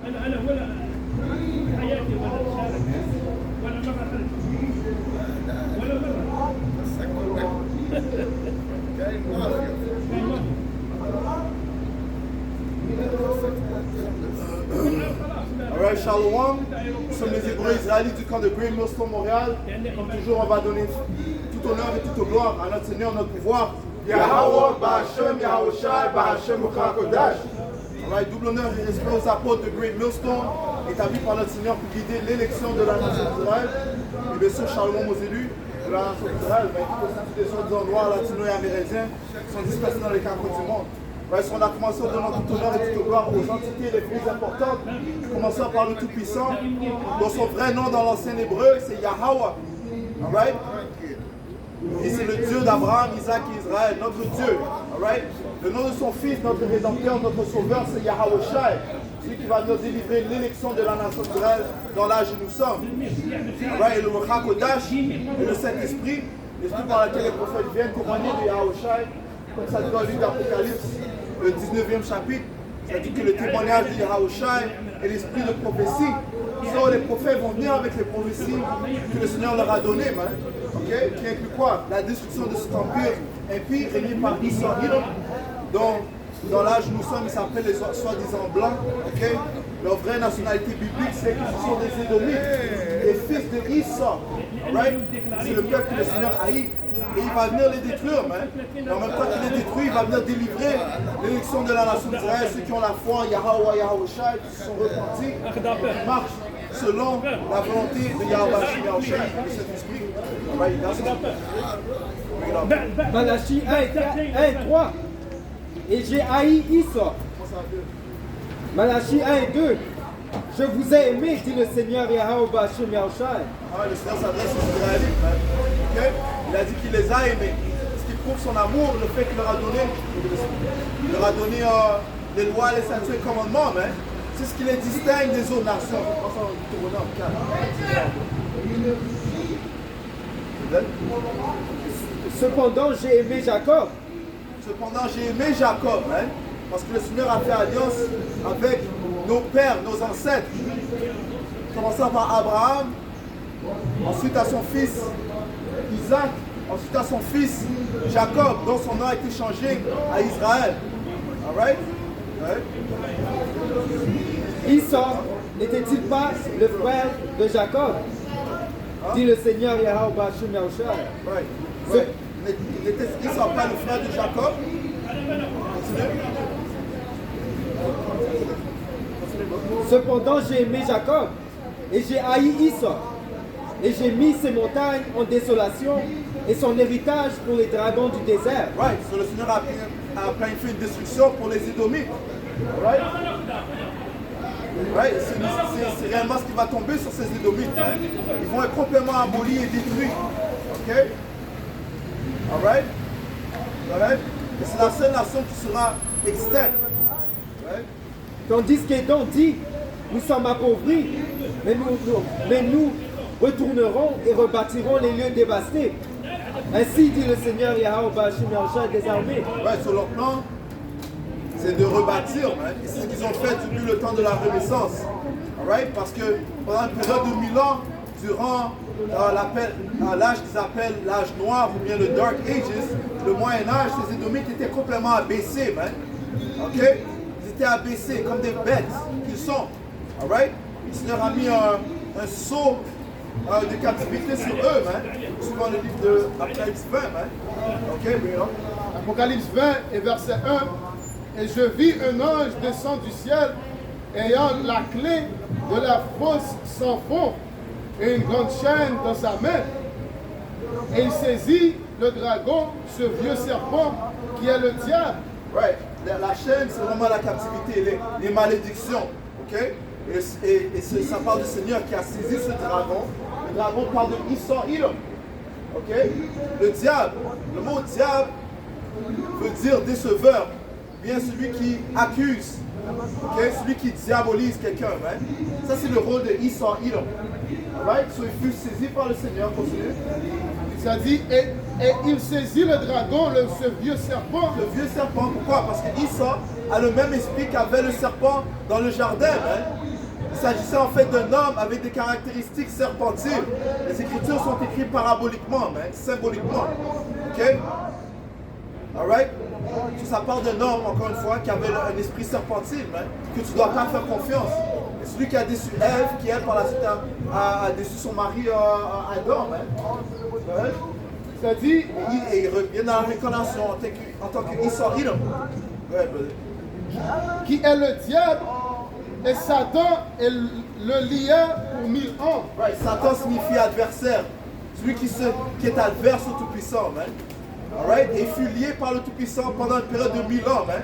أنا ولا حياتي ولا شارك ولا مرة خرج ولا مرة. Alright, Shalom, nous sommes les Hébreux israélites du camp de Great Millstone Montréal. Comme toujours, on va donner tout honneur et toute gloire à notre Seigneur, notre pouvoir. Yahweh, Ba'Hashem, Yahushai, Ba'Hashem, Kodash. Alright, double honneur et respect aux apôtres de Great Millstone, établis par notre Seigneur pour guider l'élection de la nation d'Israël. Et bien sûr, Shalom aux élus de la nation d'Israël, mais qui constituent des soi-disant noirs, latinos et amérindiens, qui sont dispersés dans les quatre coins du monde. Si on a commencé en donnant tout honneur et toute gloire aux entités les plus importantes, commençant par le Tout-Puissant, dont son vrai nom dans l'ancien hébreu, c'est Yahweh. Alright? Et c'est le Dieu d'Abraham, Isaac et Israël, notre Dieu. Alright? Le nom de son Fils, notre Rédempteur, notre Sauveur, c'est Yahushai, celui qui va nous délivrer l'élection de la nation d'Israël dans l'âge où nous sommes. Alright? Et le Ruach Kodash et le Saint-Esprit, l'esprit par lequel les prophètes viennent témoigner de Yahushai, comme ça dit dans le livre d'Apocalypse, le 19e chapitre, ça dit que le témoignage de Yahushai est l'esprit de prophétie. So, les prophètes vont venir avec les prophéties que le Seigneur leur a données, okay? Qui inclut quoi? La destruction de cet empire impie régné par Israël, dont dans l'âge où nous sommes, ils s'appellent les soi-disant blancs. Okay? Leur vraie nationalité biblique, c'est que ce sont des Édomites, les fils de Issa. Right? C'est le peuple que le Seigneur haït. Et il va venir les détruire, mais en même temps qu'il les détruit, il va venir délivrer l'élection de la nation d'Israël, ceux qui ont la foi en Yahweh, Yahushai, qui se sont repentis, qui marchent selon la volonté de Yahweh, Yahushai, de cet esprit. Malachie 1 et 3. Et j'ai haï Issa. Malachie 1 et 2. Je vous ai aimé, dit le Seigneur Yahweh Ba'Hashem Yahushai. Le Seigneur s'adresse aux Israélites. Okay? Il a dit qu'il les a aimés. Ce qui prouve son amour, le fait qu'il leur a donné, les lois, les statuts et les commandements. C'est ce qui les distingue des autres nations. Cependant, j'ai aimé Jacob. Cependant, j'ai aimé Jacob. Parce que le Seigneur a fait alliance avec nos pères, nos ancêtres. Commençant par Abraham, ensuite à son fils Isaac, ensuite à son fils Jacob, dont son nom a été changé à Israël. Alright? Issa n'était-il pas le frère de Jacob? Dit le Seigneur Yahweh Ba'Hashem Yahushai. Right. N'était Issa pas le frère de Jacob? Cependant, j'ai aimé Jacob et j'ai haï Issa. Et j'ai mis ses montagnes en désolation et son héritage pour les dragons du désert. Right, so le Seigneur a planifié une destruction pour les Édomites. Right? Right? C'est réellement ce qui va tomber sur ces Édomites. Ils vont être complètement abolis et détruits. Ok? Alright? Alright? Et c'est la seule nation qui sera externe. Right? Tandis qu'Édom dit, nous sommes appauvris, mais nous retournerons et rebâtirons les lieux dévastés. Ainsi dit le Seigneur Yahweh Ba'Hashem Yahushai des armées. Ouais, sur leur plan, c'est de rebâtir. Et c'est ce qu'ils ont fait depuis le temps de la Renaissance. Alright? Parce que pendant une période de 1000 ans, durant l'âge qu'ils appellent l'âge noir ou bien le Dark Ages, le Moyen-Âge, ces Édomites étaient complètement abaissés. Ok? Ils étaient abaissés comme des bêtes qu'ils sont. Alright? Le Seigneur a mis un sceau de captivité sur eux, suivant le livre de Apocalypse 20. Ok, Apocalypse 20 et verset 1. Et je vis un ange descendre du ciel, ayant la clé de la fosse sans fond et une grande chaîne dans sa main. Et il saisit le dragon, ce vieux serpent qui est le diable. Right. La chaîne, c'est vraiment la captivité, les malédictions. Ok? Et ça parle du Seigneur qui a saisi ce dragon. Le dragon parle de Israël. Ok? Le diable. Le mot diable veut dire déceveur. Bien celui qui accuse. Okay? Celui qui diabolise quelqu'un. Ça, c'est le rôle de Israël. Alright? So, il fut saisi par le Seigneur. Continue. Ça dit, et il saisit le dragon, ce vieux serpent. Le vieux serpent, pourquoi? Parce que Issa, a le même esprit qu'avait le serpent dans le jardin. Hein. Il s'agissait en fait d'un homme avec des caractéristiques serpentiles. Les Écritures sont écrites paraboliquement, hein, symboliquement. Ok? Alright? Ça parle d'un homme, encore une fois, qui avait un esprit serpentile, hein, que tu ne dois pas faire confiance. Et celui qui a déçu Ève, qui elle par la suite a déçu son mari Adam. Hein. Ouais. Ça dit, Et il revient dans la réincarnation en tant qu'Esau Edom. Ouais, qui est le diable, et Satan est le liant pour 1000 ans. right. Satan signifie adversaire. Celui qui est adverse au Tout-Puissant. Hein. Alright? Et il fut lié par le Tout-Puissant pendant une période de 1000 ans. Hein.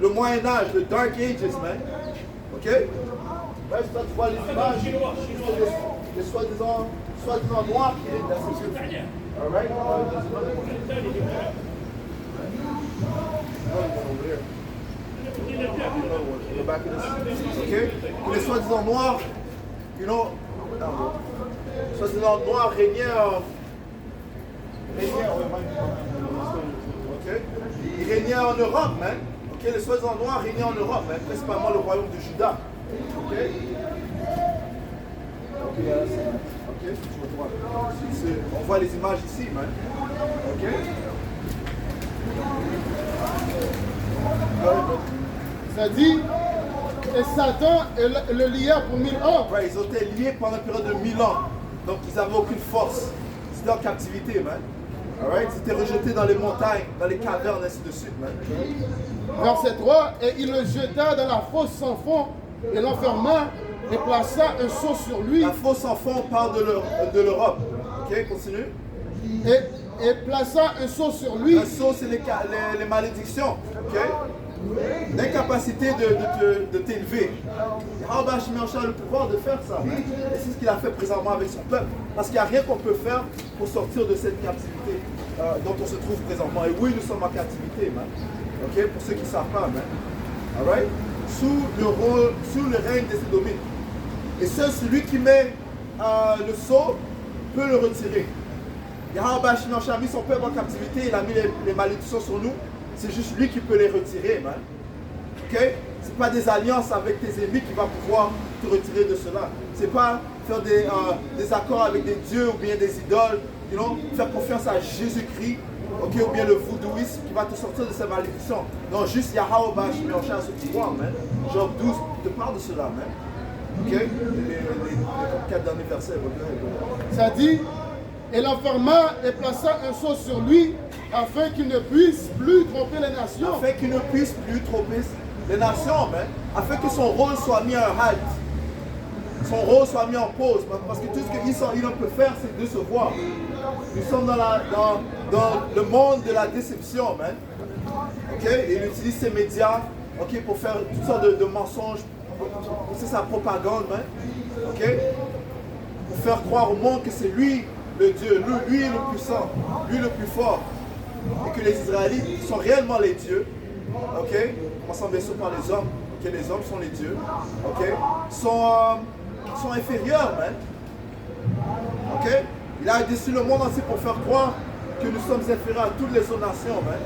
Le Moyen-Âge, le Dark Ages. Man. Ok? Ouais, ça, tu vois les images, les soi-disant noirs qui est dans ce film. Alright? Okay? Les soi-disant noirs, you know, soi-disant noirs régnaient okay? Ils régnaient en Europe, hein? Okay? Les soi-disant noirs régnaient en Europe, hein? Principalement le royaume de Juda. Okay? Okay, tu vois. On voit les images ici, man. Ok? Ça dit, et Satan est le liant pour 1000 ans. Right, ils ont été liés pendant une période de 1000 ans. Donc ils n'avaient aucune force. Ils étaient en captivité, man. Alright? Ils étaient rejetés dans les montagnes, dans les cavernes, ainsi de suite, man. Verset 3, et il le jeta dans la fosse sans fond et l'enferma et plaça un sceau sur lui. La fosse sans fond parle de l'Europe. Ok, continue. Et plaça un sceau sur lui. Un sceau, c'est les malédictions. Ok? L'incapacité de t'élever. Yahweh a le pouvoir de faire ça. Hein? Et c'est ce qu'il a fait présentement avec son peuple. Parce qu'il n'y a rien qu'on peut faire pour sortir de cette captivité dont on se trouve présentement. Et oui, nous sommes en captivité, man. Ok? Pour ceux qui ne savent pas, man. Alright? Sous le règne des Édomites. Et seul celui qui met le sceau peut le retirer. Yahweh a mis son peuple en captivité, il a mis les malédictions sur nous. C'est juste lui qui peut les retirer, man. Ok? C'est pas des alliances avec tes ennemis qui va pouvoir te retirer de cela. C'est pas faire des accords avec des dieux ou bien des idoles, you know? Faire confiance à Jésus-Christ, ok? Ou bien le voodooisme qui va te sortir de ces malédictions. Non, juste Yahweh a ce pouvoir, man. Job 12 te parle de cela, man. Ok? Les 4 derniers versets. Ça dit, et l'enferma et plaça un sceau sur lui afin qu'il ne puisse plus tromper les nations. Afin qu'il ne puisse plus tromper les nations, man. Afin que son rôle soit mis en halte. Son rôle soit mis en pause. Parce que tout ce qu'il peut faire, c'est de se voir. Nous sommes dans le monde de la déception, man. Ok? Et il utilise ces médias, ok, pour faire toutes sortes de mensonges. C'est sa propagande, man. Ok? Pour faire croire au monde que c'est lui le Dieu, lui le puissant, lui le plus fort. Et que les Israélites sont réellement les dieux. Ok? Commençons bien sûr par les hommes. Ok? Les hommes sont les dieux. Ok? Sont inférieurs, man. Ok? Il a déçu le monde entier pour faire croire que nous sommes inférieurs à toutes les autres nations, man.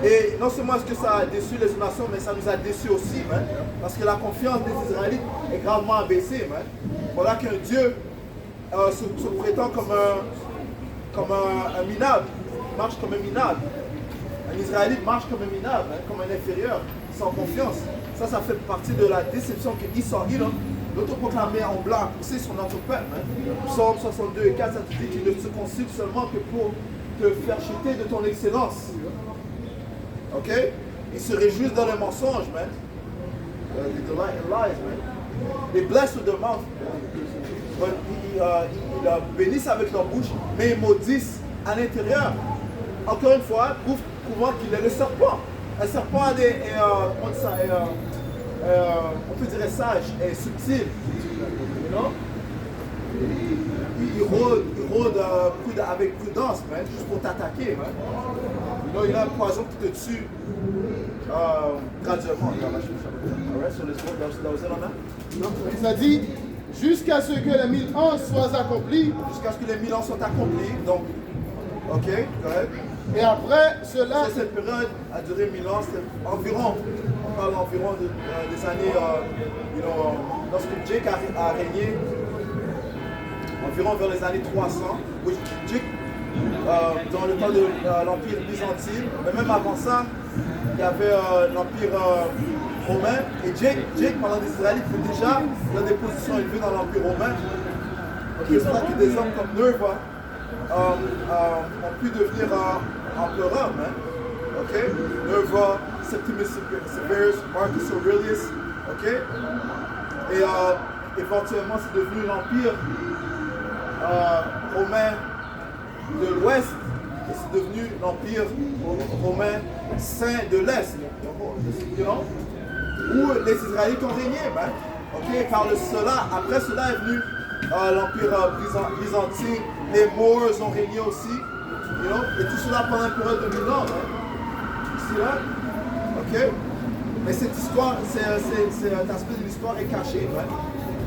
Et non seulement est-ce que ça a déçu les autres nations, mais ça nous a déçus aussi, man. Parce que la confiance des Israélites est gravement abaissée, man. Voilà qu'un Dieu se prétend comme un minable, marche comme un minable. Un Israélite marche comme un minable, hein, comme un inférieur, sans confiance. Ça fait partie de la déception que Esau Edom, l'autoproclamé en blanc, poussé sur notre peuple. Hein. Psaume 62 et 4, ça te dit qu'il ne se consulte seulement que pour te faire chuter de ton excellence. Ok? Ils se réjouissent dans les mensonges, man. They delight in lies, man. They bless with their mouth. Ils bénissent avec leur bouche, mais ils maudissent à l'intérieur. Encore une fois, prouvant qu'il est le serpent. Un serpent a des, on peut dire sage et subtil. You know? Il rôde avec prudence, man, juste pour t'attaquer. You know, il a un poison qui te tue graduellement. Ça dit, jusqu'à ce que les 1000 ans soient accomplis. Jusqu'à ce que les 1000 ans soient accomplis. Donc, ok, correct. Et après cela, cette période a duré 1000 ans, c'est environ on parle environ des années, lorsque Jake a régné, environ vers les années 300, Jake, dans le temps de l'Empire byzantin, mais même avant ça, il y avait l'Empire romain, et Jake, pendant des Israélites, était déjà dans des positions élevées dans l'Empire romain. C'est pour ça que des hommes comme Nerva ont pu devenir empereurs, man. Okay? Nerva, Septimius Severus, Marcus Aurelius, okay? Et éventuellement c'est devenu l'Empire romain de l'Ouest et c'est devenu l'Empire romain saint de l'Est, you know? Où les Israélites ont régné, man. Okay? Après cela est venu l'Empire byzantin, les Moors ont régné aussi, you know? Et tout cela pendant une période de 1000 ans, man. Ici là, ok? Mais cette histoire, c'est un aspect de l'histoire est caché, ouais?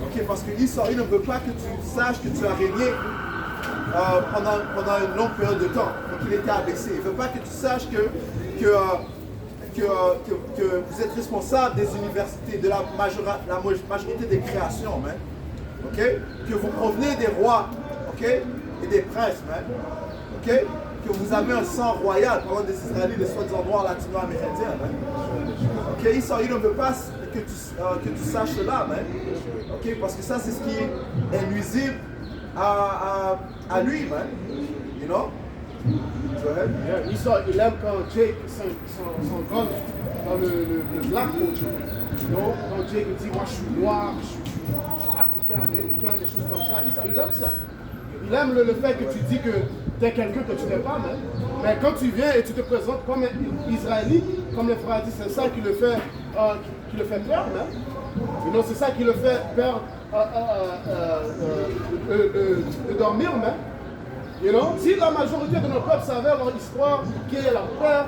Ok? Parce que Esau, il ne veut pas que tu saches que tu as régné pendant une longue période de temps, donc il était abaissé. Il ne veut pas que tu saches que vous êtes responsable des universités, de la majorité des créations, man. Ok? Que vous provenez des rois, ok? Et des princes, man. Ok? Que vous avez un sang royal pendant des Israélites, des soi-disant noirs latino-amérindiens. Ok, il ne veut pas que tu saches cela, man. Ok, parce que ça, c'est ce qui est nuisible à lui, man. You know? Go ahead. Yeah, il aime quand Jake s'engolfe dans le black culture. You know? Quand Jake dit, moi je suis noir, je suis africain, américain, des choses comme ça. Il aime ça. Il aime le fait que tu dis que tu es quelqu'un que tu n'es pas, même. Mais quand tu viens et tu te présentes comme un Israélite, comme le frère a dit, c'est ça qui le fait perdre, même. You know, c'est ça qui le fait perdre de dormir, même. You know? Si la majorité de nos peuples savaient leur histoire, qui est leur père,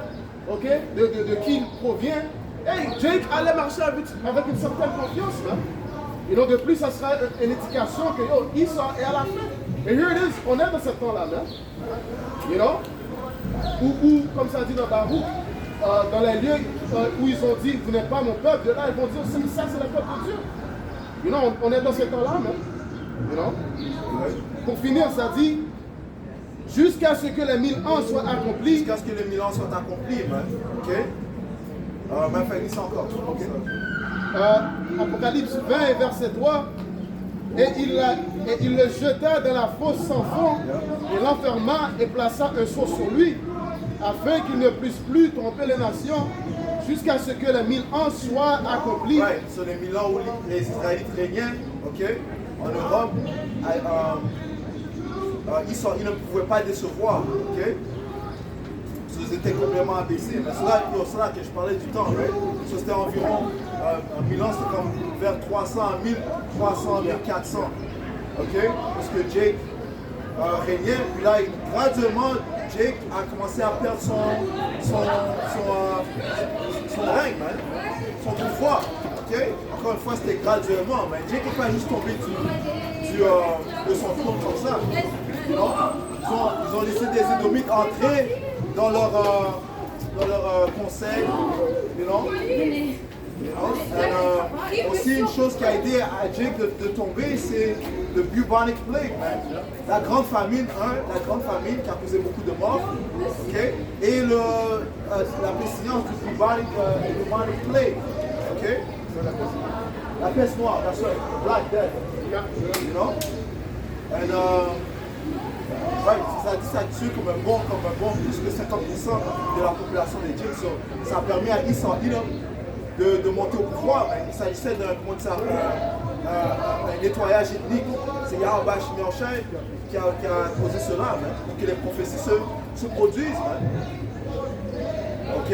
okay, de qui il provient, hey, Jake allait marcher avec une certaine confiance, même. You know, de plus, ça sera une indication que yo, Esau est à la fin. Et here it is, on est dans ce temps-là, man. You know? Ou comme ça dit dans Baruch, dans les lieux où ils ont dit, vous n'êtes pas mon peuple, de là, ils vont dire, ça c'est le peuple de Dieu. You know, on est dans ce temps-là, man. You know? Pour finir, ça dit, jusqu'à ce que les 1000 ans soient accomplis. Jusqu'à ce que les 1000 ans soient accomplis, man. Ok? Même fait, ça encore. Ok? Apocalypse 20, verset 3. Et il le jeta dans la fosse sans fond, et l'enferma et plaça un sceau sur lui, afin qu'il ne puisse plus tromper les nations, jusqu'à ce que les 1000 ans soient accomplis. Right, sur les 1000 ans où les Israélites régnaient, ok, en Europe, ils ne pouvaient pas décevoir, ok. Ils étaient complètement abaissés. Mais c'est là que je parlais du temps, right? So, c'était environ, 1000 ans, c'était comme vers 300, 1300, 1400. Ok? Parce que Jake régnait, puis là, graduellement, Jake a commencé à perdre son règne, man. Son pouvoir. Ok? Encore une fois, c'était graduellement, mais Jake n'est pas juste tombé de son trône comme ça. Non? Ils ont laissé des Édomites entrer dans leur conseil, you know? Aussi une chose qui a aidé à Jake de tomber, c'est le bubonic plague, man. La grande famine qui a causé beaucoup de morts, okay? Et la pestilence du bubonic plague, okay? La peste noire, that's right, Black Death, you know? Ouais, ça tue comme un bon, plus que 50% de la population des Jake. So, ça a permis à Esau de monter au pouvoir. Il s'agissait d'un nettoyage ethnique. C'est Yahweh Shimei qui a causé cela, pour que les prophéties se produisent. Ok?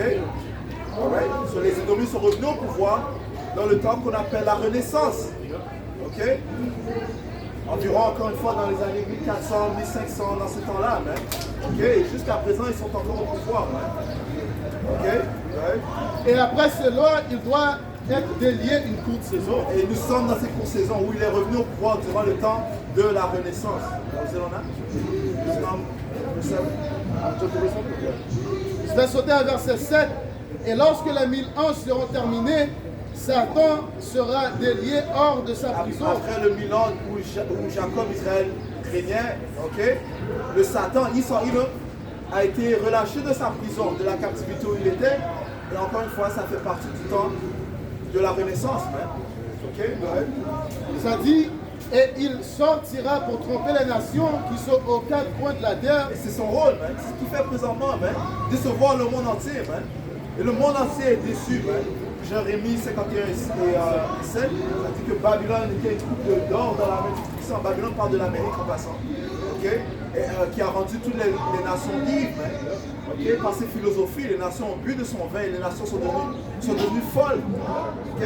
Alright? So, les Édomites sont revenus au pouvoir dans le temps qu'on appelle la Renaissance. Ok? Environ, encore une fois, dans les années 1400, 1500, dans ce temps-là, man. Ok? Et jusqu'à présent, ils sont encore au pouvoir, man. Ok? Right? Et après cela, il doit être délié une courte saison. Et nous sommes dans cette courte saison où il est revenu au pouvoir durant le temps de la Renaissance. Je vais sauter à verset 7. Et lorsque les 1000 ans seront terminés, Satan sera délié hors de sa prison. Après le 1000 ans où Jacob, Israël régnait, ok, le Satan, Israël, a été relâché de sa prison, de la captivité où il était. Et encore une fois, ça fait partie du temps de la Renaissance. Ok, Ça dit, et il sortira pour tromper les nations qui sont aux quatre coins de la terre. et c'est son rôle, man. C'est ce qu'il fait présentement, man. Décevoir le monde entier, man. Et le monde entier est déçu, man. Jérémie 51 et 7, ça dit que Babylone était une troupe d'or dans la main du puissant. Babylone parle de l'Amérique en passant. Ok, et, qui a rendu toutes les nations ivres, man. Ok, par ses philosophies, les nations ont bu de son vin et les nations sont devenues folles. Ok,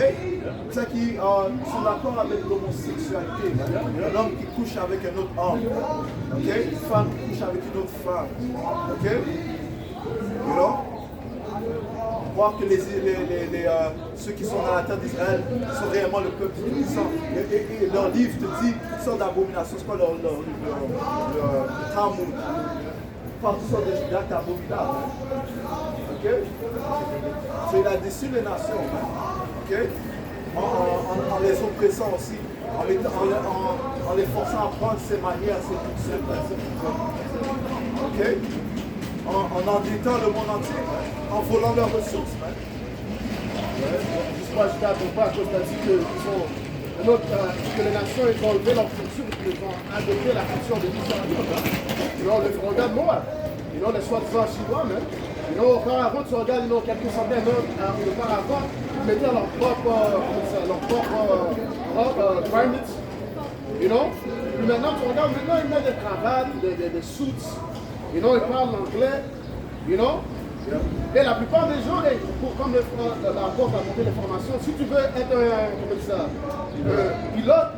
c'est ça qui sont d'accord avec l'homosexualité. Un homme qui couche avec un autre homme. Ok, une femme qui couche avec une autre femme. Ok, you know? Voir que ceux qui sont dans la terre d'Israël sont réellement le peuple puissant. Et leur livre te dit toutes sortes d'abominations. C'est quoi leur Talmud? Par toutes sortes d'actes abominables. Ok? Il a déçu les nations. Ok? En les oppressant aussi. En les forçant à prendre ses manières, ses coutumes. Ok? En endettant le monde entier, en volant leurs ressources. Jusqu'à jusqu'à pas à cause de dit que les nations ils ont enlevé leur culture, ils ont adopté la culture de l'Israël. Regarde Moab, les soi-disant chinois, même. Auparavant, tu regardes quelques centaines d'années auparavant, ils mettaient leur propre garments. Puis maintenant, tu regardes, ils mettent des cravates, des suits. Ils parlent anglais, Et la plupart des gens, comme la porte a monté les formations, si tu veux être un pilote,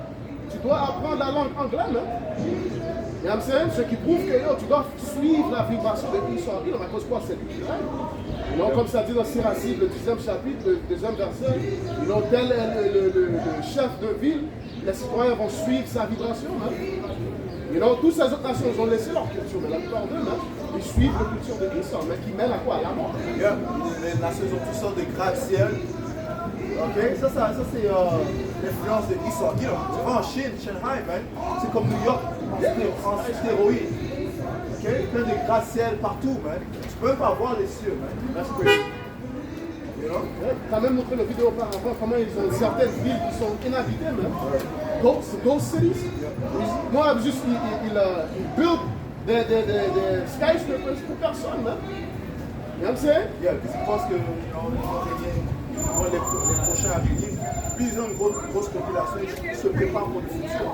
tu dois apprendre la langue anglaise. Ce qui prouve que tu dois suivre la vibration de l'Israël, à cause de quoi c'est l'Israël. Comme ça dit dans Siracide, le 10e chapitre, le 2e verset, tel est le chef de ville, les citoyens vont suivre sa vibration. Toutes ces autres nations, ils ont laissé leur culture, mais la plupart d'eux, ils suivent la culture de l'Israël, mais qui mène à quoi? À la mort. Les nations ont toutes sortes de gratte-ciel. Ok, ça c'est l'influence de l'Israël. Tu vas en Chine, Shanghai, c'est comme New York en stéroïde. Ok, plein de gratte-ciel partout, man. Tu peux même pas voir les cieux, man. That's crazy. Tu as même montré la vidéo auparavant comment ils ont certaines villes qui sont inhabitées, même. Ghost cities. Moi, juste, ils build des skyscrapers pour personne, man. You know what I'm saying? Yeah, parce qu'ils pensent que les prochains à venir, plus ils ont une grosse population, ils se préparent pour le futur.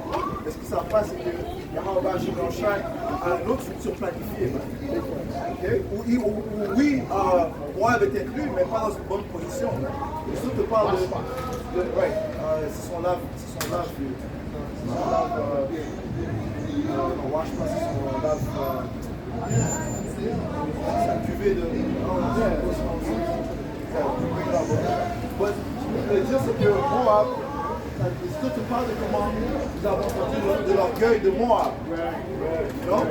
Et ce qu'ils savent pas, c'est que Yahweh Blanchard a un autre futur planifié. Okay? Où oui, moi avec inclus, mais pas dans une bonne position. Les autres te parlent de c'est son lave, on wash pas, c'est son lave, sa cuvée de. Ce que je veux dire, c'est que Moab, si tu parles de comment nous avons entendu de l'orgueil de Moab, non?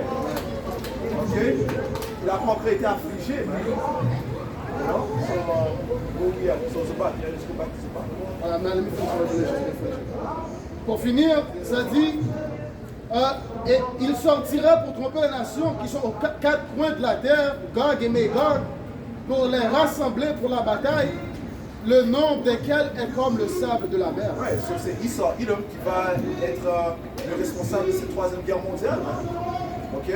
Ok? Il n'a pas encore été affligé, non? Pour finir, ça dit, et il sortira pour tromper les nations qui sont aux quatre coins de la terre, Gog et Magog, pour les rassembler pour la bataille, le nombre desquels est comme le sable de la mer. Ouais, c'est Israël qui va être le responsable de cette troisième guerre mondiale. Ok?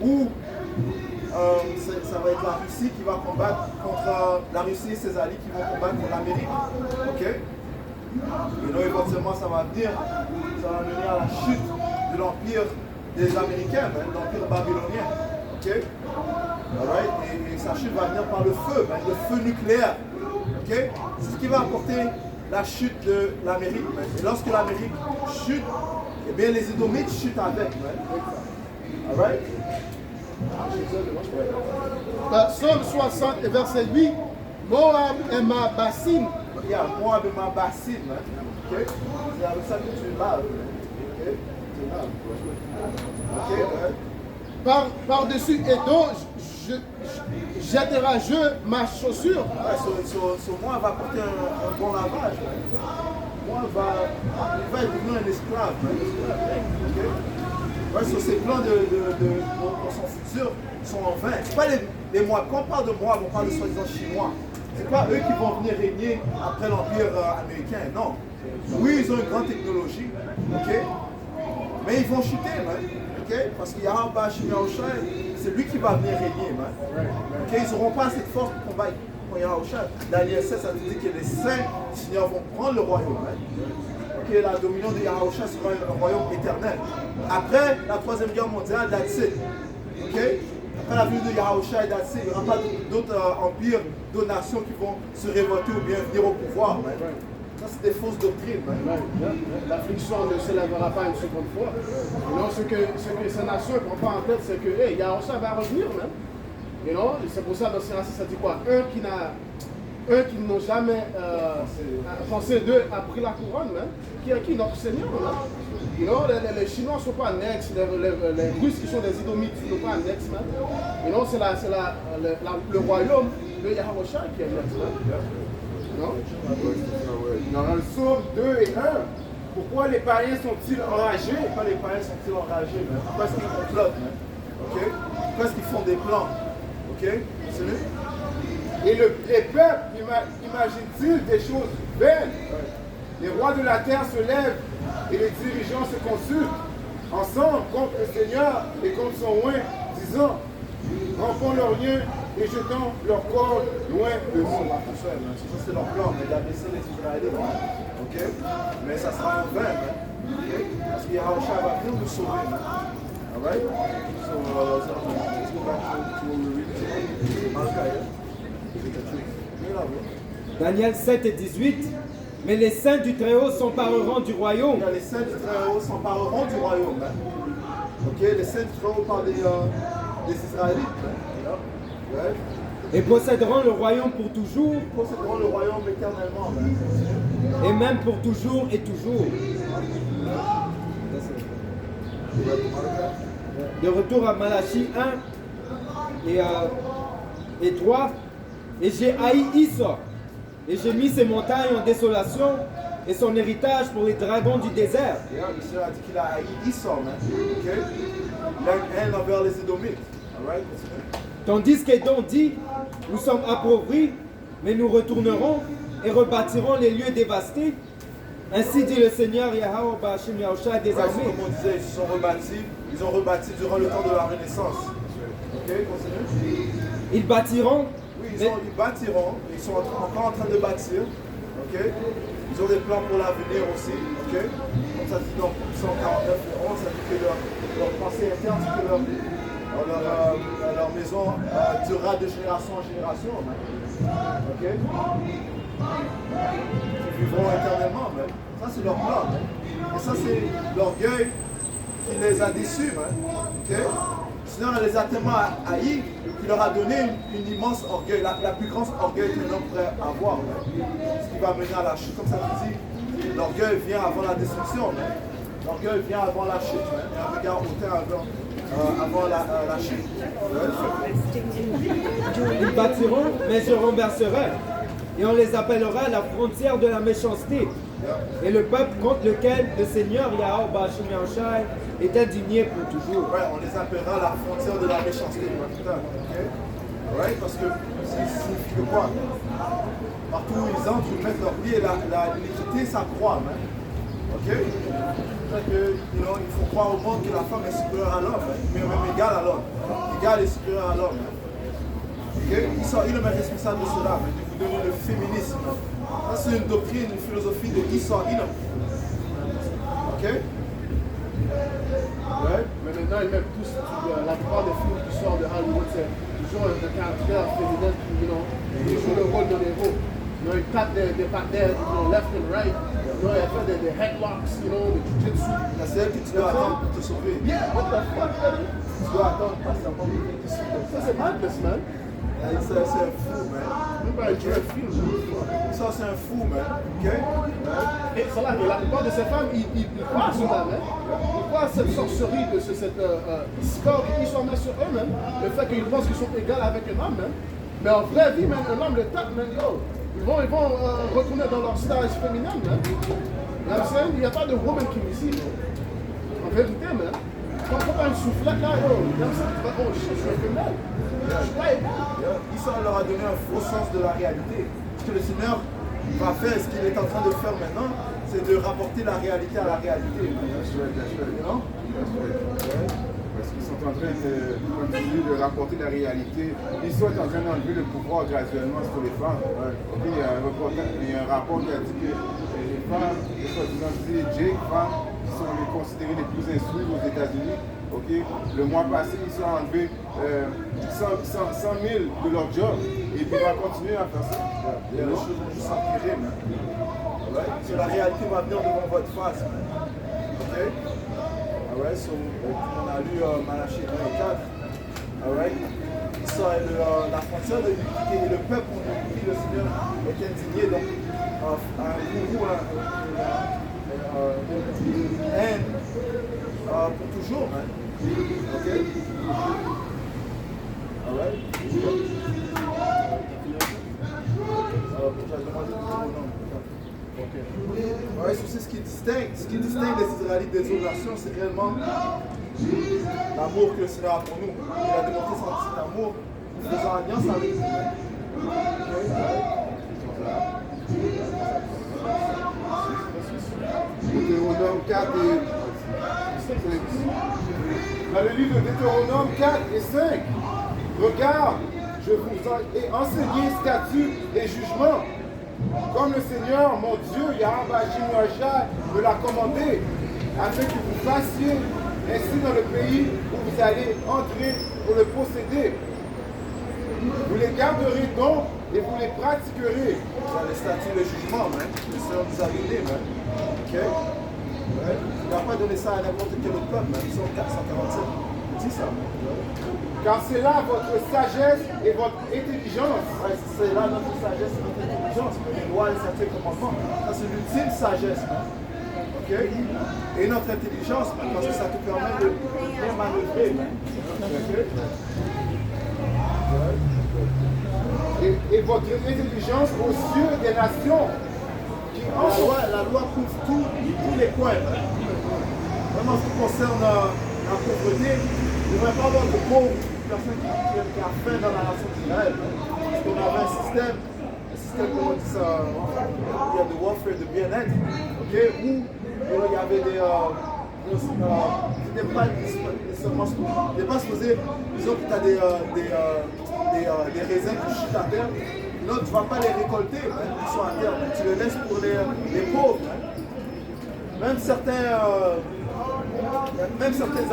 Ou ça va être la Russie qui va combattre contre la Russie et ses alliés qui vont combattre contre l'Amérique. Ok? Et là, éventuellement, ça va mener à la chute de l'empire des Américains, l'empire babylonien. Ok? Alright? Et sa chute va venir par le feu nucléaire. Okay? C'est ce qui va apporter la chute de l'Amérique. Et lorsque l'Amérique chute, eh bien les Édomites chutent avec. Alright? Psaume 60 et verset 8, Moab est ma bassine. Yeah, Moab est ma bassine. Okay? C'est avec ça que tu laves. Ok? par-dessus Édom, jetterai-je ma chaussure. Ouais, moi, va porter un bon lavage. Moi, il va devenir un esclave. Okay? Ouais, sur ces plans pour son futur sont en vain. Ce pas les Moab. Quand on parle de Moab, on parle de soi-disant Chinois. C'est pas eux qui vont venir régner après l'Empire américain, non. Oui, ils ont une grande technologie, ok, mais ils vont chuter, man. Okay? Parce qu'il y a Yahweh c'est lui qui va venir régner, man. Okay? Ils n'auront pas cette force pour combattre pour Yahweh. Daniel 7, ça dit que les saints du Seigneur vont prendre le royaume, man. Okay? La dominion de Yahweh sera un royaume éternel. Après la Troisième Guerre mondiale, that's it. Okay? Après la venue de Yahusha et d'Assé, il n'y aura pas d'autres empires, d'autres nations qui vont se révolter ou bien venir au pouvoir. Man. Ça, c'est des fausses doctrines. L'affliction ne se lèvera pas une seconde fois. Non, ce que ces nations ne prennent pas en tête, c'est que Yahusha va revenir. Même. You know? C'est pour ça, dans ce ça dit quoi? Un qui n'ont jamais pensé d'eux a pris la couronne, même. Qui est qui? Notre Seigneur. You know, les Chinois ne sont pas annexes, les Russes qui sont des Idomites ne sont pas annexes. You know, c'est le royaume de Yahweh qui est annexe. Dans le psaume 2 et 1, pourquoi les païens sont-ils enragés? Pourquoi les païens sont-ils enragés? Man? Pourquoi est-ce qu'ils complotent? Okay? Pourquoi est-ce qu'ils font des plans? Ok? Continue. Et les peuples imaginent-ils des choses vaines? Les rois de la terre se lèvent et les dirigeants se consultent ensemble contre le Seigneur et contre son oint, disant, rompons leurs liens et jetons leur corps loin de nous. Ça, c'est leur plan, mais d'abaisser les Israélites. Ok? Mais ça sera en vain. Okay? Parce que Yahweh va venir nous sauver. Alright? So, let's go back to Malachi. Daniel 7 et 18. Mais les saints du Très-Haut s'empareront du royaume. Les saints du Très-Haut s'empareront du royaume. Ok, les saints du Très-Haut parlent des Israélites. Et posséderont le royaume pour toujours. Ils posséderont le royaume éternellement. Et même pour toujours et toujours. De retour à Malachie 1 et 3. Et j'ai haï Issa. Et j'ai mis ses montagnes en désolation et son héritage pour les dragons du désert. Il a dit qu'il a haï Issa, man. Ok? Il a une haine envers les Édomites. Alright? Tandis qu'Édom dit, nous sommes appauvris, mais nous retournerons et rebâtirons les lieux dévastés. Ainsi dit le Seigneur Yahweh Ba'ashem Yahushua des armées. Comme on disait, ils ont rebâti durant le temps de la Renaissance. Ok? Continue. Ils bâtiront. Oui, ils bâtiront, ils sont encore en train de bâtir, ok? Ils ont des plans pour l'avenir aussi, ok? Comme ça dit dans 149 et 11, ça dit que leur pensée interne, c'est que leur maison durera de génération en génération, ok? Ils vivront éternellement, même. Ça c'est leur plan, et ça c'est l'orgueil qui les a déçus, ok? Sinon, elle les a tellement haïs qu'il leur a donné une immense orgueil, la plus grande orgueil qu'un homme pourrait avoir. Ce qui va mener à la chute. Comme ça dit, l'orgueil vient avant la destruction. L'orgueil vient avant la chute. Et un regard hautain avant la chute. Ils bâtiront, mais je renverserai. Et on les appellera la frontière de la méchanceté. Et le peuple contre lequel le Seigneur Yahweh Ba'ashem Yahushua est indigné pour toujours. Ouais, on les appellera la frontière de la méchanceté. Okay? Ouais, parce que ça signifie quoi? Partout où ils entrent, ils mettent leurs pieds, l'iniquité s'accroît. Ok? Il faut croire au monde que la femme est supérieure à l'homme, mais même égale à l'homme. Égale et supérieure à l'homme. Okay? Il est responsable de cela, de vous donner le féminisme. Ça, c'est une doctrine, une philosophie de Esau Edom. Ok? Ouais, mais maintenant ils mettent tous, la plupart des films qui sortent de Hollywood, c'est toujours un caractère féminin qui joue le rôle de l'héros. Ils tapent des partenaires, left and right. Elle fait des headlocks, des jujitsu. C'est elle que tu dois attendre pour te sauver. Yeah, what the fuck, man? Tu dois attendre parce que ça c'est madness, man. Ça, c'est un fou, man. Même pas un Dieu film. Ça, c'est un fou, man. Ok? Et cela, la plupart de ces femmes, ils croient à cela, hein. Ils croient à cette sorcerie, de cette score qu'ils sont mis sur eux-mêmes. Le fait qu'ils pensent qu'ils sont égaux avec un homme, hein. Mais en vraie vie, man, un homme le tape, man, yo. Ils vont retourner dans leur stage féminin, man. Il n'y a pas de woman king ici, yo. En vérité, man. Quand on a une soufflette là, yo, oh shit, je suis femelle. Je suis pas égal. Isa leur a donné un faux sens de la réalité. Ce que le Seigneur va faire, ce qu'il est en train de faire maintenant, c'est de rapporter la réalité à la réalité. Non? Parce qu'ils sont en train de continuer de rapporter la réalité. Ils sont en train d'enlever le pouvoir graduellement sur les femmes. Il y a un rapport qui a dit que les femmes, les soi-disant Jake, femmes, qui sont considérées les plus instruites aux États-Unis, le mois passé, ils ont enlevé 100 000 de leur job. Et puis ils vont continuer à faire ça. Les choses vont juste s'empirer, man. La réalité va venir devant votre face, man. Ok? Alright, so, on a lu Malachie 24. Alright? Ça, la frontière de l'iniquité et le peuple contre qui le Seigneur est indigné. Donc, une haine pour toujours, man. Ok? Alright? Ouais, c'est ce qui distingue les Israélites des autres nations, c'est réellement l'amour que le Seigneur a pour nous. Il a démontré cet amour en faisant alliance avec nous. Deutéronome 4 et 5. Dans le livre de Deutéronome 4 et 5, regarde, je vous ai enseigné statuts et jugements, comme le Seigneur, mon Dieu, Yahweh me l'a commandé, afin que vous fassiez ainsi dans le pays où vous allez entrer pour le posséder. Vous les garderez donc et vous les pratiquerez. Dans les statuts et le jugement, man. Le Seigneur nous a donné, man. Ok? Ouais. Il n'a pas donné ça à n'importe quel autre peuple, man. Ils sont 447. Dis ça, man. Car c'est là votre sagesse et votre intelligence. Ouais, c'est là notre sagesse et notre intelligence. Les lois et certains commandements. Ça, c'est l'ultime sagesse, man. Ok? Et notre intelligence, man, parce que ça te permet de bien manœuvrer, man. Ok? Et votre intelligence aux yeux des nations. La loi couvre tous les coins. Hein. Vraiment, en ce qui concerne la pauvreté, il ne devrait pas avoir de pauvres, personne qui a faim dans la nation d'Israël. Parce qu'on avait un système, comment on dit ça, il y a de warfare, de bien-être, okay, où il y avait des. C'était pas supposé, disons que tu as des raisins qui chutent à terre. Là, tu ne vas pas les récolter, hein, ils sont à terre. Tu les laisses pour les pauvres. Hein. Même certains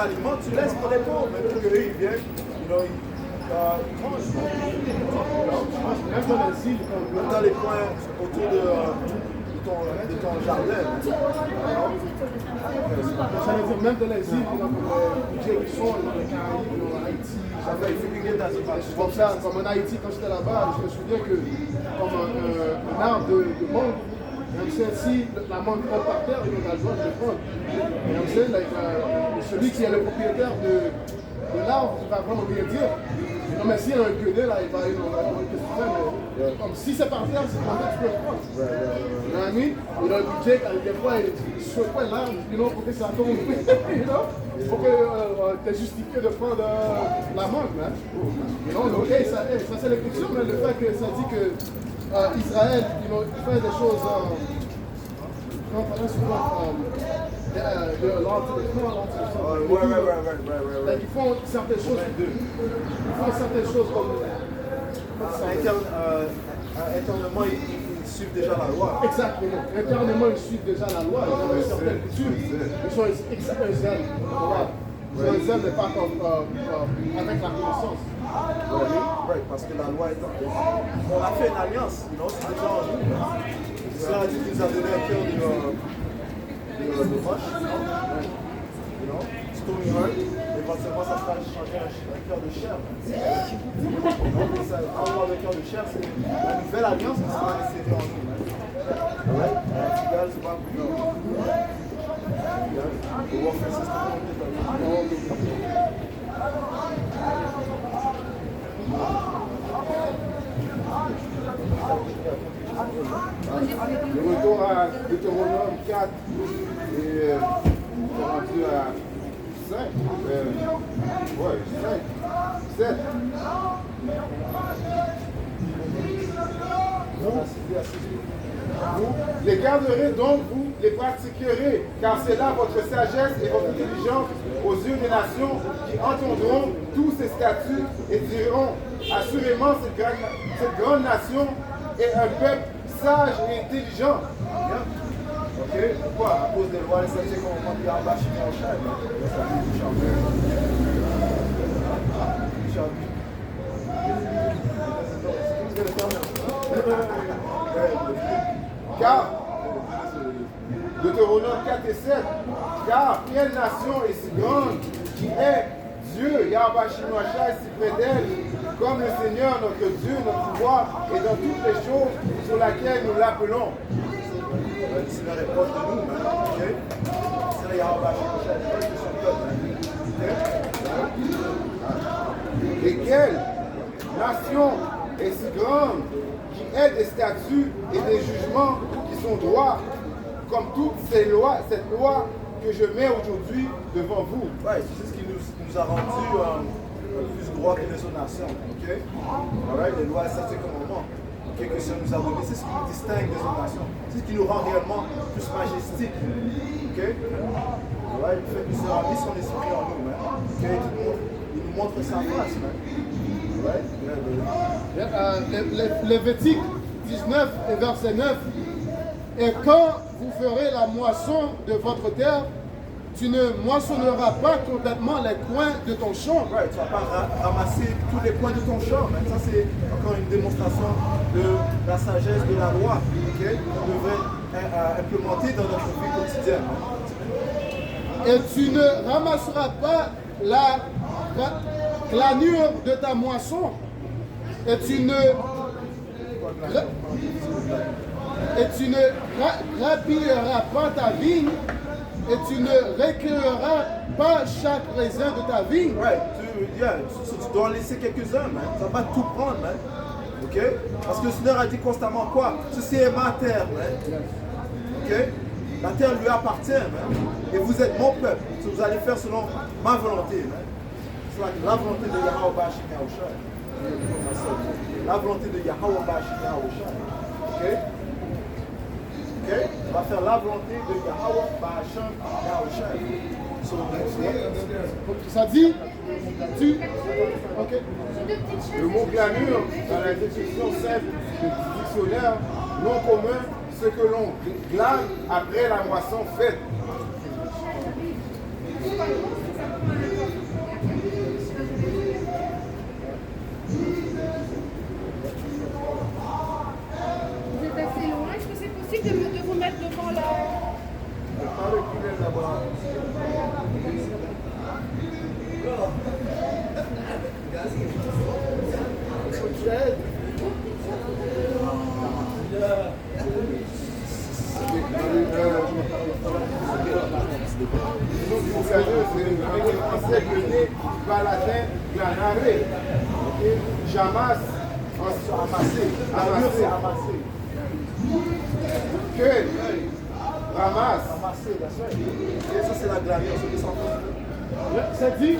aliments, tu laisses pour les pauvres. Même que eux, ils viennent, ils mangent. Même dans les îles, même dans les coins autour de ton jardin. Ça veut dire même dans les îles, qui sont dans les Caraïbes, en Haïti. Comme ça, comme en Haïti, quand j'étais là-bas, je me souviens que comme un arbre de mangue, même si la mangue tombe par terre, il a le droit de le prendre. Et celui qui est le propriétaire de l'arbre, il va vraiment bien dire. Non, mais s'il y a un gueulet là, il va aller dans qu'est-ce que tu fais, mais comme si c'est par terre, c'est par terre, tu peux le prendre. You know what I mean? You know, Jake, des fois, il secouait l'arbre, pour que ça tombe. You know? Faut que tu es justifié de prendre la mangue, hein? Ok, ça c'est l'écriture, mais le fait que ça dit que Israël, il fait des choses. Ils font certaines choses comme. Internement, ils suivent déjà la loi. Exactement. Internement, ils suivent déjà la loi. Ils ont une certaine culture. Ils sont un zèle. Ils ont un zèle, mais pas comme avec la connaissance. Oui, parce que la loi est on a fait une alliance, c'est déjà en nous. Ça a dit qu'il nous a donné un cœur de roche, Stony Heart. Et éventuellement, ça sera changer un cœur de chair. Donc, ça, quand on parle de cœur de chair, c'est la nouvelle alliance qui sera insérée en nous. Ouais, c'est pas plus. On va faire ça. Le retour à Deutéronome 4 et rendu à 5. Ouais, 5. 7. Vous les garderez donc, vous les pratiquerez, car c'est là votre sagesse et votre intelligence aux yeux des nations qui entendront tous ces statuts et diront, assurément cette grande nation est un peuple sage et intelligent. Ok, pourquoi? À cause des lois, les statuts qu'on va dire en bas, chimie en chaîne. Car, Deutéronome 4 et 7, car quelle nation est si grande qui est Dieu, Yahweh Shinoachah, est si près d'elle, comme le Seigneur, notre Dieu, notre pouvoir, et dans toutes les choses sur lesquelles nous l'appelons. Le Seigneur est proche de nous, ok? Le Seigneur Yahweh Shinoachah est proche de son peuple. Et quelle nation est si grande qui ait des statuts et des jugements qui sont droits, comme toutes ces lois, cette loi que je mets aujourd'hui devant vous. Ouais, c'est ce qui nous a rendu plus droit que les autres nations, ok? Alright, les lois, ça c'est comme moment. Okay, que ça nous a donné, c'est ce qui nous distingue des autres nations. C'est ce qui nous rend réellement plus majestique. Ok? Alright, le fait que se remplit son esprit en nous, man. Okay? Il nous montre sa face, man. Alright? Lévitique 19 et verset 9. Et quand vous ferez la moisson de votre terre, tu ne moissonneras pas complètement les coins de ton champ. Right, tu ne vas pas ramasser tous les coins de ton champ. Man. Ça, c'est encore une démonstration de la sagesse de la loi, okay, qu'on devrait implémenter dans notre vie quotidienne. Et tu ne ramasseras pas la glanure de ta moisson. Et tu ne grappilleras pas ta vigne. Et tu ne recueilleras pas chaque raisin de ta vigne. Ouais, tu dois en laisser quelques-uns, man. Ça va pas tout prendre, man. Ok? Parce que le Seigneur a dit constamment quoi? Ceci est ma terre, man. Ok? La terre lui appartient, man. Et vous êtes mon peuple. Vous allez faire selon ma volonté, man. C'est la volonté de Yahweh Bashim Yahushai. La volonté de Yahweh Bashim Yahushai. Ok? Ok? On va faire la volonté de Yahweh Bashim Yahushai. Ça dit, ok. Le mot glanure, dans la définition simple du dictionnaire, non commun, ce que l'on glane après la moisson faite. Vous êtes assez loin, est-ce que c'est possible de vous mettre devant la... Pas reculer là-bas. Le nom du glaneur, c'est le français guené, paladin, glanare. Jamas, amasser. Cueille, ramasse. Et ça, c'est la glanure, c'est des enfants. Ça dit,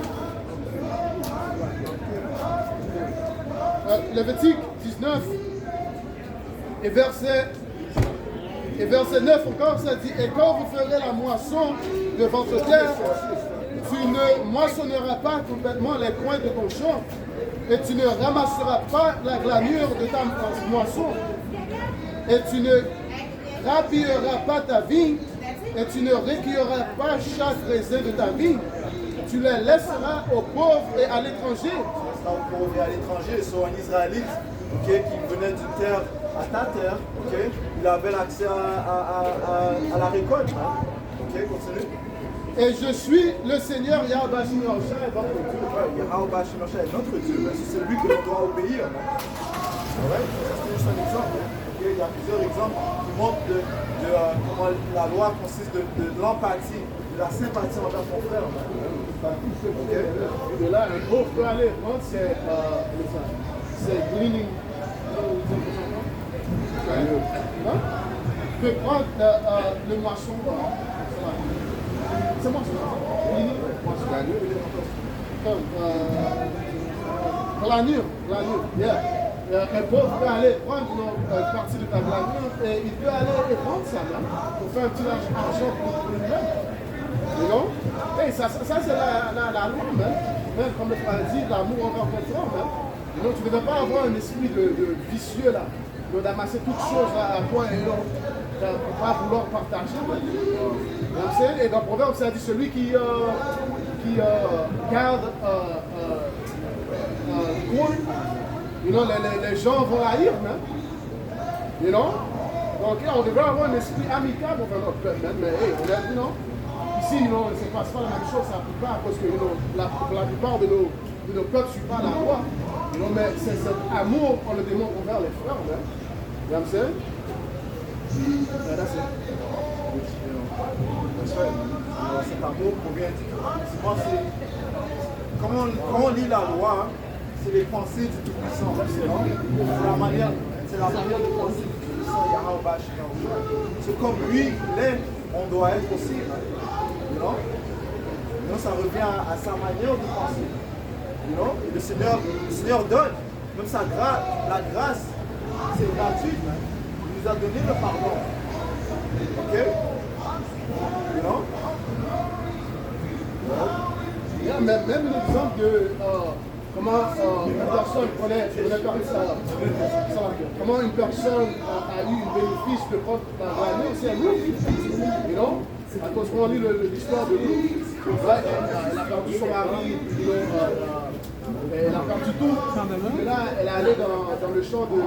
Lévitique 19 et verset 9 encore, ça dit, et quand vous ferez la moisson de votre terre, tu ne moissonneras pas complètement les coins de ton champ, et tu ne ramasseras pas la glanure de ta moisson, et tu ne grappilleras pas ta vigne, et tu ne recueilleras pas chaque raisin de ta vigne. Tu les laisseras aux pauvres et à l'étranger. Aux pauvres et à l'étranger, soit un Israélite, okay, qui venait d'une terre à ta terre, okay, il avait l'accès à la récolte. Hein, Ok, continue. Et je suis le Seigneur Yahweh Hashem Yahushua, votre Dieu. Yahweh Hashem Yahushua est notre Dieu, mais c'est celui que l'on doit obéir. Ouais, c'est juste un exemple. Okay? Il y a plusieurs exemples qui montrent comment la loi consiste de l'empathie, de la sympathie envers son frère. Okay? Et de là, un autre peut aller prendre, c'est gleaning. Hein? Tu peux prendre le moisson. C'est moisson. Glanure. Yeah. Un pauvre peut aller prendre une partie de ta glanure et il peut aller et prendre ça même pour faire un petit argent pour lui-même. You know? Et ça c'est la loi même. Même comme le frère dit, l'amour envers ton frère même. You know, tu ne devais pas avoir un esprit de vicieux là, d'amasser toutes choses à toi et l'autre, de ne pas vouloir partager. Et dans le proverbe, ça dit celui qui garde coin, you know, les gens vont haïr même. You know? Donc on devrait avoir un esprit amical pour notre peuple même. Mais hey, on a dit non. Ici, you know, il ne se passe pas la même chose, ça ne pas parce que you know, la plupart de nos peuples ne suivent pas la loi. You know, mais c'est cet amour qu'on le démontre envers les frères même. You know what I'm saying? Yeah, that's it. Cet amour provient comment on lit la loi, c'est les pensées du Tout-Puissant. C'est la manière de penser du Tout-Puissant, Yahweh Hashem Yahushua. C'est comme lui, il est, on doit être aussi. You know? Donc ça revient à sa manière de penser. You know? Et le Seigneur donne, même sa grâce, la grâce, c'est gratuit. Il nous a donné le pardon. Ok? You know? Yeah, même l'exemple de comment une personne comment une personne a eu un bénéfice de prendre l'année, c'est nous. You know? À cause qu'on lit l'histoire de nous. Elle a perdu son mari, elle a perdu tout. Et là, elle est allée dans le champ de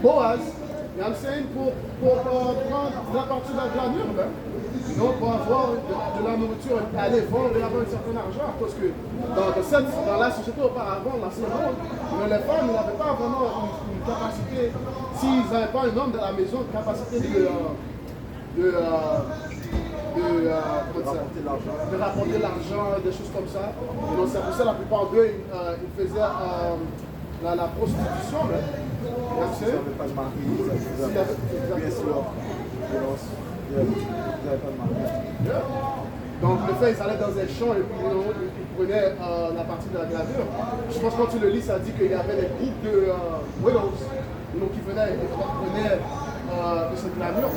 Boaz. You know what I'm saying? Pour prendre la partie de la glanure, donc pour avoir de la nourriture, aller vendre et avoir un certain argent. Parce que dans la société auparavant, l'ancien monde, les femmes n'avaient pas vraiment une capacité, s'ils n'avaient pas un homme dans la maison, une capacité de rapporter de l'argent, des choses comme ça. Et donc c'est pour ça que la plupart d'eux, ils faisaient la prostitution. Si on n'avait pas de mari, bien sûr. Donc le fait, ils allaient dans un champ et puis ils prenaient la partie de la gravure. Je pense que quand tu le lis, ça dit qu'il y avait des groupes de widows qui venaient et prenaient de cette gravure.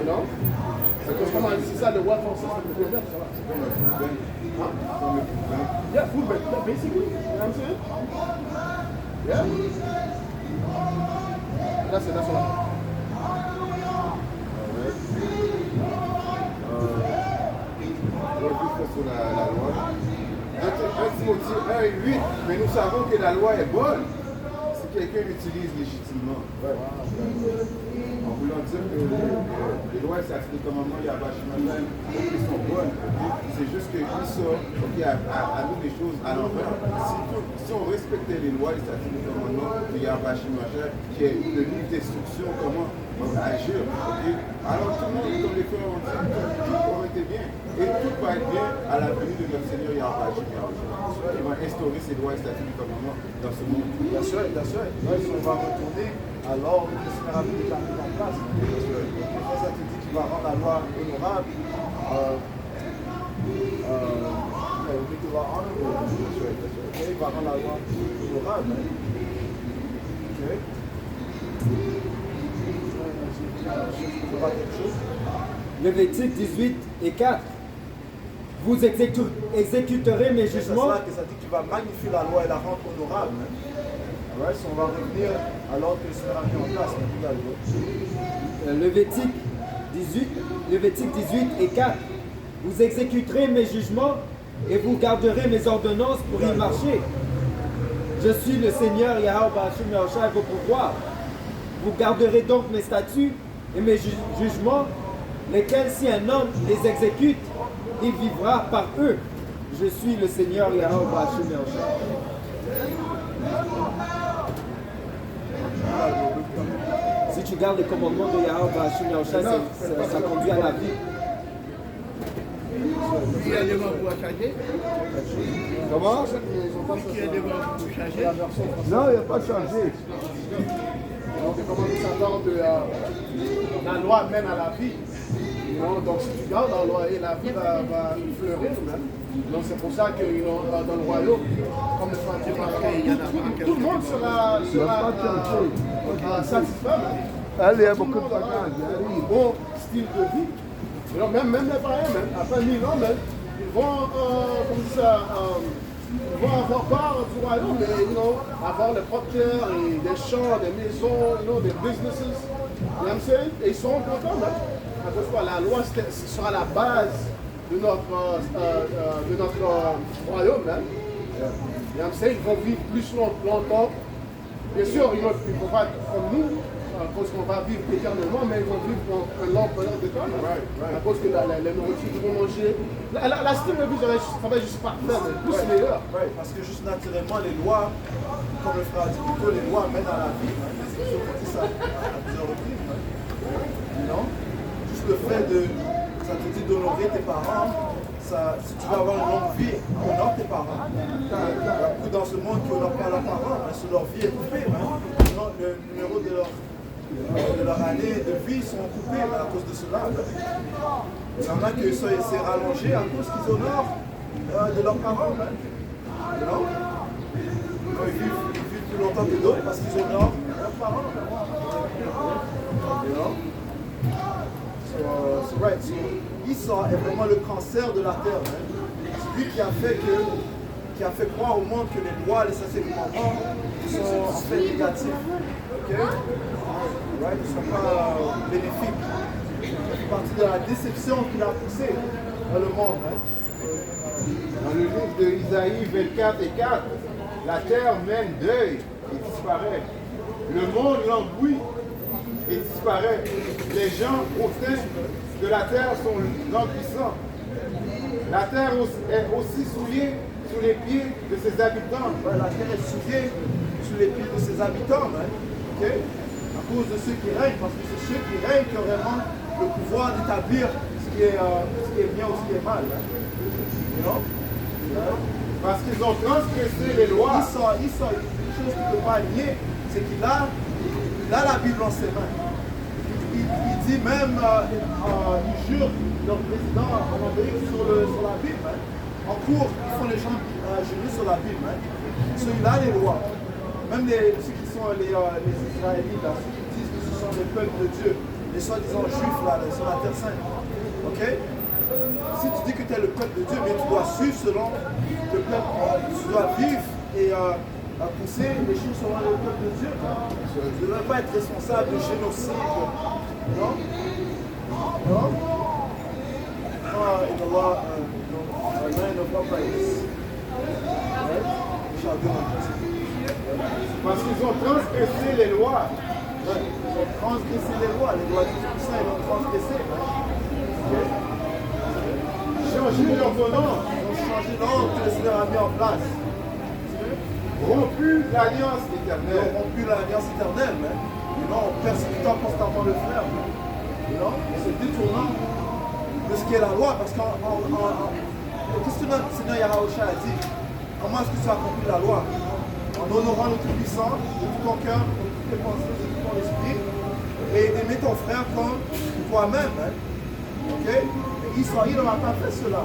Non? C'est ça le word français, c'est le proverbe, ça va. C'est comme un food bank. Yeah, food bank, basically. You know what I'm saying? Yeah. That's all. Sur la loi. 1 Timothée 1:8, mais nous savons que la loi est bonne si quelqu'un l'utilise légitimement. En voulant dire que les lois et les commandements, il y a vachement qui sont bonnes. C'est juste que nous sommes à nous des choses à l'envers. Si on respectait les lois et les commandements, il y a vachement qui est le livre d'instruction, comment agir. Okay? Alors tout le monde, comme les frères ont dit, tout était bien. Et tout va être bien à la venue de notre Seigneur Yahweh Hashem Yahushua. Il va instaurer ses lois et statuts du commandement dans ce monde. Bien sûr. On va retourner alors que le Seigneur a déjà mis en place. Quand ça te dit qu'il va rendre la loi honorable, il va rendre la loi honorable. Okay. Lévitique 18 et 4. Vous exécuterez mes jugements. C'est ça que ça dit qu'il va magnifier la loi et la rendre honorable. Right, so on va revenir alors que le Seigneur a mis en place. Lévitique 18 et 4. Vous exécuterez mes jugements et vous garderez mes ordonnances pour y marcher. Je suis le Seigneur Yahweh Hashem Yahushua, vos pouvoirs. Vous garderez donc mes statuts et mes jugements, lesquels si un homme les exécute, il vivra par eux. Je suis le Seigneur Yahweh Ba'ashem Yahushua. Si tu gardes les commandements de Yahweh Ba'ashem Yahushua, ça conduit à la vie. Il y a des mots pour changer. Comment? Il y a des mots pour changer. Non, il n'y a pas changé. Donc, comment ils s'entendent la loi mène à la vie. Non, donc si tu gardes la loi, et la vie va fleurir même. Donc c'est pour ça que dans le royaume, comme le frère dit, tout le monde sera satisfait. Allez, il y a Tout le beaucoup de monde aura vacances. un bon style de vie. Et donc, même les païens, même, après 1000 ans, même, ils vont, ils vont avoir part du royaume, mais avoir les propres terres et des champs, des maisons, des businesses. You know what I'm saying? Et ils seront contents, même. Parce que la loi sera la base de notre royaume, même. You know what I'm saying? Ils vont vivre plus longtemps. Bien sûr, ils ne vont pas être comme nous, parce qu'on va vivre éternellement, mais ils vont vivre un long période de temps. À cause que les nourritures qu'ils vont manger. La style de vie, ça va juste parfait, mais plus meilleur. Parce que juste naturellement, les lois, comme le frère a dit plutôt, les lois mènent à la vie. C'est sûr qu'on dit ça à plusieurs reprises. Non? Juste le fait de, ça te dit d'honorer tes parents, ça, si tu veux avoir une longue vie, honore tes parents. Il y a beaucoup dans ce monde qui n'honorent pas leurs parents, sur leur vie est coupée. Le numéro de leur année de vie sont coupés à cause de cela. Il y en a qui c'est rallongé à cause qu'ils honorent de leurs parents. Non? Ils vivent plus longtemps que d'autres parce qu'ils honorent leurs parents. You know? So right. So, Esau est vraiment le cancer de la terre. C'est lui qui a fait croire au monde que les lois, les commandements sont en fait négatifs. Okay? Right? Ils ne sont pas bénéfiques. Ça fait partie de la déception qu'il a poussée dans le monde. Dans le livre de Isaïe 24 et 4, la terre mène deuil et disparaît. Le monde l'embrouille et disparaît. Les gens hautains de la terre sont languissants. La terre est aussi souillée sous les pieds de ses habitants. La terre est souillée sous les pieds de ses habitants. Okay? À cause de ceux qui règnent, parce que c'est ceux qui règnent qui ont vraiment le pouvoir d'établir ce qui est bien ou ce qui est mal. You know? Parce qu'ils ont transgressé les lois. Une chose qu'il ne peut pas nier, c'est qu'il a la Bible en ses mains. Il dit même, il jure leur président en Amérique sur la Bible. En cours, ils font les gens jurer sur la Bible. Celui-là, les lois. Même ceux qui sont les Israélites, là, ceux qui disent que ce sont les peuples de Dieu, les soi-disant juifs là, sur la terre sainte. Ok? Si tu dis que tu es le peuple de Dieu, mais tu dois suivre selon le peuple, tu dois vivre et pousser les choses selon le peuple de Dieu. Tu ne devrais pas être responsable de génocide. Non? Non? In the law, a land of uprightness. Parce qu'ils ont transgressé les lois. Ils ont transgressé les lois du Tout-Puissant, ils ont transgressé. Changé l'ordonnance. Ils ont changé l'ordre que le Seigneur a mis en place. Rompu l'alliance Ils éternelle. ont rompu l'alliance éternelle. En persécutant constamment le frère. En se détournant de ce qui est la loi. Parce qu'est-ce que le Seigneur Yahushua a dit? Comment est-ce que tu as accompli la loi? En honorant le Tout-Puissant de tout ton cœur, de toutes tes pensées, de tout ton esprit, et d'aimer ton frère comme toi-même. Ok? Et Israël n'aura pas fait cela.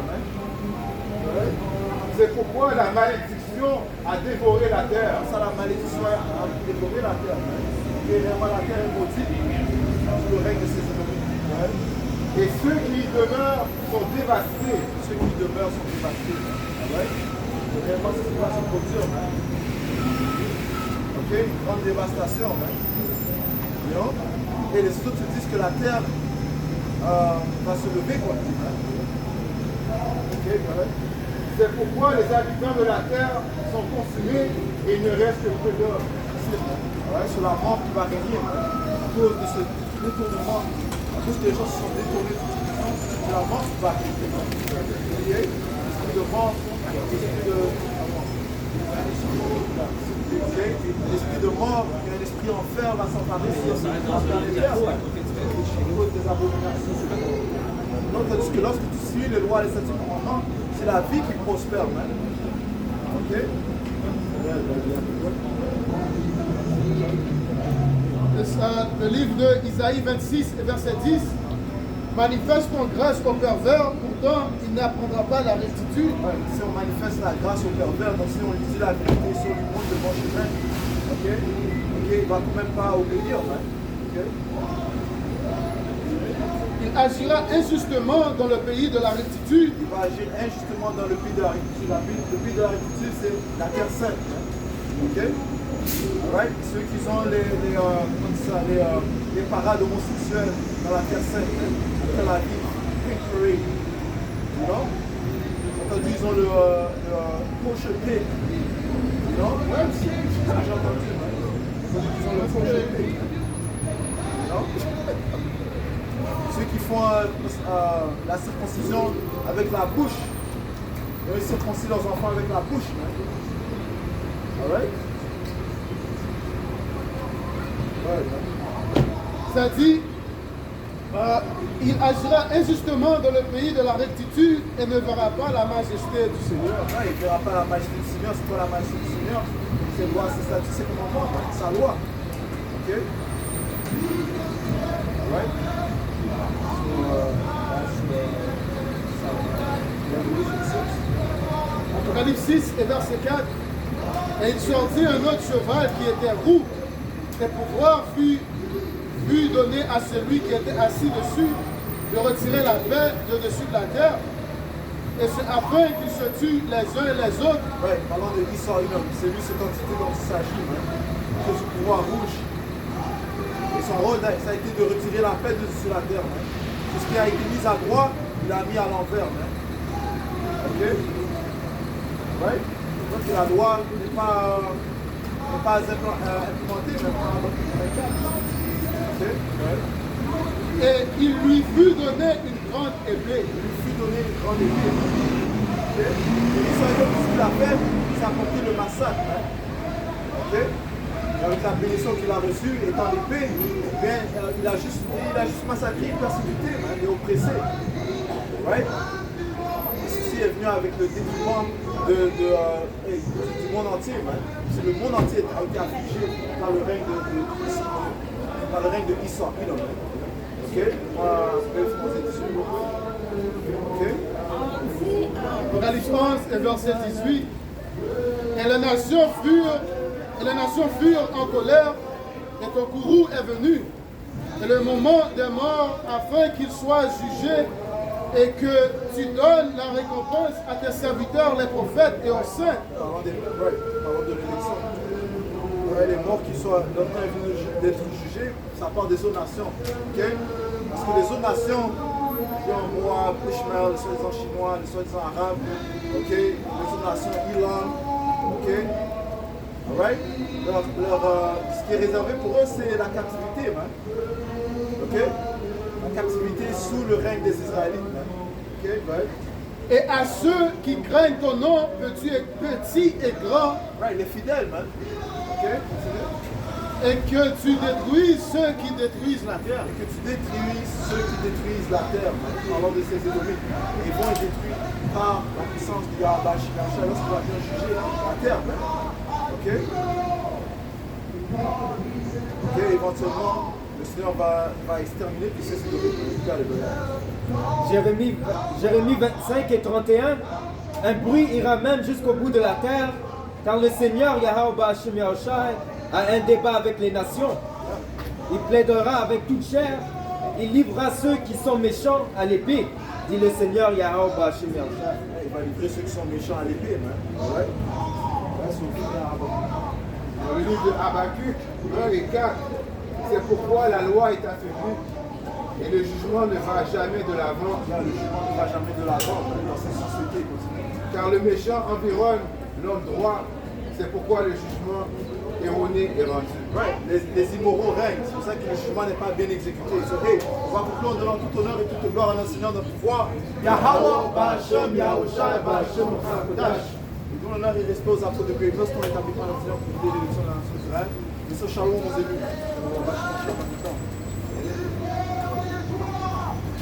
C'est pourquoi la malédiction a dévoré la terre. Ça, la malédiction a dévoré la terre. Et vraiment la terre est maudite sous le règne de ses ennemis. Et ceux qui y demeurent sont dévastés. Ceux qui demeurent sont dévastés. Réellement, c'est ce qui va se produire. Ok? Une grande dévastation. Et les autres disent que la terre va se lever contre lui. Ok? C'est pourquoi les habitants de la terre sont consumés et il ne reste que peu d'hommes. Sur la mort qui va régner à cause de détournement, à cause que les gens se sont détournés de la mort, va quitter. L'esprit de mort, l'esprit de... L'esprit de mort et un esprit enfer va s'emparer sur ce qui va faire les terres. Des abominations. Donc, tandis que lorsque tu suis les lois et les statuts commandements, c'est la vie qui prospère, man. Ok? Le livre de Isaïe 26 et verset 10. Manifeste ton grâce au pervers, pourtant il n'apprendra pas la rectitude. Ouais, si on manifeste la grâce au pervers, donc si on lui dit la vérité sur le monde de bon chemin, ok, il va quand même pas obéir. Hein? Okay? Il agira injustement dans le pays de la rectitude. Il va agir injustement dans le pays de la rectitude. Le pays de la rectitude, c'est la terre sainte. Ok? Alright? Ceux qui ont les parades homosexuels dans la terre sainte, après la vie, pink parade. You know? Entendu, ils ont le kosher pig. You know? Ouais, c'est ce que j'ai entendu. Ils ont le kosher pig. You know? Ceux qui font la circoncision avec la bouche, ils circoncisent leurs enfants avec la bouche. Alright? Ça dit, il agira injustement dans le pays de la rectitude et ne verra pas la majesté du Seigneur. Non, il ne verra pas la majesté du Seigneur. C'est quoi la majesté du Seigneur? C'est loi, c'est statut, c'est commandement, sa loi. Ok? Alright? Apocalypse 6 et verset 4. Et il sortit un autre cheval qui était roux, et pouvoir fut donné à celui qui était assis dessus de retirer la paix de dessus de la terre. Et c'est afin qu'ils se tuent les uns et les autres. Oui, parlant de Esau, c'est lui cette entité dont il s'agit, qui a ce pouvoir rouge. Et son rôle, ça a été de retirer la paix de dessus la terre. Tout ce qui a été mis à droite, il a mis à l'envers. Ok? Oui? Donc la loi n'est pas implémentée, mais pas okay? Ouais. Et il lui fut donné une grande épée. Il lui fut donné une grande épée. Okay? Et Israël, ce qu'il a fait, c'est apporter le massacre. Okay? Avec la bénédiction qu'il a reçue, étant l'épée, il a juste massacré, persécuté et oppressé. Right? Ceci est venu avec le détriment du monde entier. C'est le monde entier a été affligé par le règne de Esau. Ok? Apocalypse 11 et verset 18. Et les nations furent en colère, et ton courroux est venu, et le moment des morts, afin qu'ils soient jugés, et que tu donnes la récompense à tes serviteurs, les prophètes et aux saints. Parlant de l'élection. Les morts qui sont longtemps venus d'être jugés, ça part des autres nations. Okay? Parce que les autres nations, Moab, Ishmael, les soi-disant chinois, les soi-disant arabes, okay? Les autres nations, Iran, okay? Alright? Ce qui est réservé pour eux, c'est la captivité. Okay? La captivité sous le règne des Israélites. Okay? Right? Et à ceux qui craignent ton nom, petits et grands, right, les fidèles, man. Okay? Et que tu détruises ceux qui détruisent la terre. Et que tu détruises ceux qui détruisent la terre, parlant de ces Édomites. Et ils vont être détruits par la puissance du Yahweh Shemashah lorsqu'il va bien juger la terre. Ok? Ok, éventuellement, le Seigneur va exterminer tous ces Édomites. Jérémie 25 et 31. Un bruit ira même jusqu'au bout de la terre, car le Seigneur Yahweh Ba'ashem Yahushai a un débat avec les nations. Il plaidera avec toute chair, il livrera ceux qui sont méchants à l'épée, dit le Seigneur Yahweh Ba'ashem Yahushai. Il va livrer ceux qui sont méchants à l'épée, ouais. Dans le livre de Habakkuk 1 et 4, c'est pourquoi la loi est affaiblie et le jugement ne va jamais de l'avant. Le jugement ne va jamais de l'avant dans cette société. Car le méchant environne l'homme droit, C'est pourquoi le jugement erroné est rendu. Right. Les immoraux règnent. C'est pour ça que le jugement n'est pas bien exécuté. So, hey, on va conclure en donnant tout honneur et toute gloire à notre Seigneur, notre pouvoir. Yahweh, Ba'Hashem, Yahushua, Ba'Hashem, Kodash. Et tout l'honneur et respect aux apôtres de Péros, ton établissement national pour l'élection de la nation d'Israël. Et ce shalom aux élus. On va chercher en même temps.